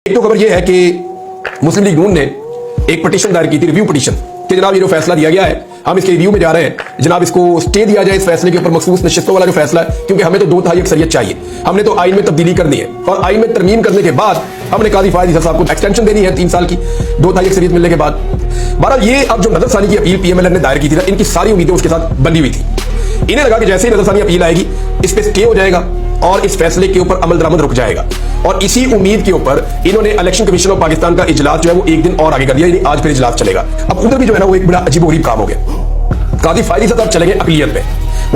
एक तो खबर यह है कि मुस्लिम लीग नून ने एक पिटीशन दायर की थी, रिव्यू पिटीशन, कि जनाब ये जो फैसला दिया गया है हम इसके रिव्यू में जा रहे हैं, जनाब इसको स्टे दिया जाए इस फैसले के ऊपर, मखसूस नशिस्तों वाला जो फैसला है, क्योंकि हमें तो 2/3 अक्सरियत चाहिए, हमने तो आइन में तब्दीली करनी है और आइन में तरमीम करने के बाद हमने काजी फायद ईसा साहब को एक्सटेंशन देनी है 3 साल की 2/3 अक्सरियत मिलने के बाद। बहरहाल ये अब जो नजरसानी की अपील पीएमएलएन ने दायर की थी ना, इनकी सारी उम्मीदें उसके साथ बंधी हुई थी। इन्हें लगा कि जैसे ही नजरसानी अपील आएगी इस पे स्टे हो जाएगा और इस फैसले के ऊपर अमल दरामद रुक जाएगा, और इसी उम्मीद के ऊपर इन्होंने इलेक्शन कमीशन ऑफ पाकिस्तान का इजलास जो है वो एक दिन और आगे कर दिया, यानी आज फिर इजलास चलेगा। अब उधर भी जो है ना वो एक बड़ा अजीबोगरीब काम हो गया। काजी फायद ईसा साहब चले गए अकलियत पे,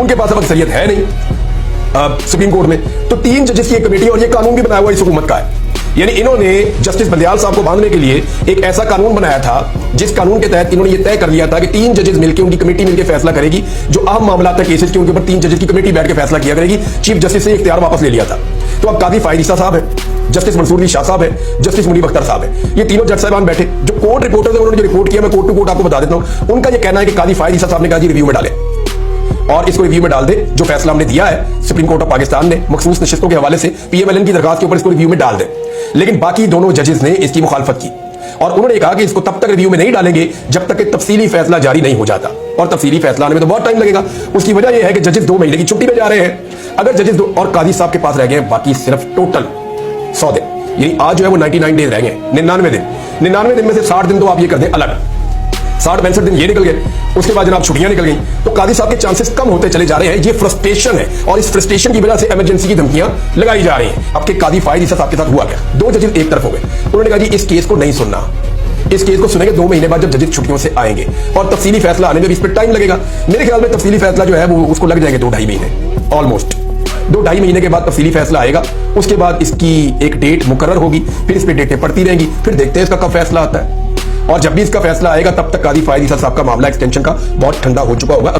उनके पास अब अक्सरियत है नहीं सुप्रीम कोर्ट में, तो 3 जजेस की एक कमेटी, और ये कानून भी बनाया हुआ इस हुकूमत का है, यानी इन्होंने जस्टिस बंदियाल साहब को बांधने के लिए एक ऐसा कानून बनाया था जिस कानून के तहत इन्होंने ये तय कर लिया था कि 3 जजेस मिलकर, उनकी कमेटी मिलकर फैसला करेगी जो अहम मामला था केसेस के, उनके ऊपर 3 जजेस की कमेटी बैठ के फैसला किया करेगी। चीफ जस्टिस से इख्तियार वापस ले लिया था। तो अब काजी फायद ईसा साहब है, जस्टिस मंसूर अली शाह साहब है, जस्टिस मुनीब अख्तर साहब है, ये तीनों जज साहबान बैठे। जो कोर्ट रिपोर्टर है उन्होंने जो रिपोर्ट किया, मैं कोर्ट टू कोर्ट आपको बता देता हूं, उनका ये कहना है कि काजी फायद ईसा साहब ने कहा जी रिव्यू में डाले और इसको रिव्यू में डाल दे, जो फैसला हमने दिया है सुप्रीम कोर्ट ऑफ पाकिस्तान ने मखसूस नशिस्तों के हवाले से पीएमएलएन की दरखास्त के ऊपर, इसको रिव्यू में डाल दे। लेकिन बाकी दोनों जजेस ने इसकी मुखालफत की और उन्होंने कहा कि इसको तब तक रिव्यू में नहीं डालेंगे जब तक कि तफसीली फैसला जारी नहीं हो जाता, और तफसीली फैसला आने में तो बहुत टाइम लगेगा। उसकी वजह यह है कि जजेस 2 महीने की छुट्टी में जा रहे हैं। अगर जजेस और काजी साहब के पास रह गए बाकी सिर्फ टोटल 100 दिन, यानी आज जो है वो 99 डेज रह गए, 99 दिन। 99 दिन में से 60 दिन तो आप ये कर दें अलग, 60-65 दिन ये निकल गए, उसके बाद जनाब छुट्टियां निकल गई, तो काजी साहब के चांसेस कम होते चले जा रहे हैं। ये फ्रस्ट्रेशन है और इस फ्रस्ट्रेशन की वजह से इमरजेंसी की धमकियां लगाई जा रही हैं। अब के काजी फायद ईसा साहब के साथ हुआ क्या, 2 जजेस एक तरफ हो गए, उन्होंने कहा जी इस केस को नहीं सुनना, इस केस को सुनेंगे 2 महीने बाद जब जजेस छुट्टियों से आएंगे, और तफसीली फैसला आने में भी इस पर टाइम लगेगा। मेरे ख्याल में तफसीली फैसला जो है वो उसको लग जाएंगे 2-2.5 महीने, ऑलमोस्ट 2-2.5 महीने के बाद तफसीली फैसला आएगा। उसके बाद इसकी एक डेट मुकर्रर होगी, फिर इस पर डेटें पड़ती रहेंगी, फिर देखते हैं इसका कब फैसला आता है। और जब भी इसका फैसला आएगा तब तक काजी फायद ईसा साहब का मामला एक्सटेंशन का बहुत ठंडा हो चुका होगा।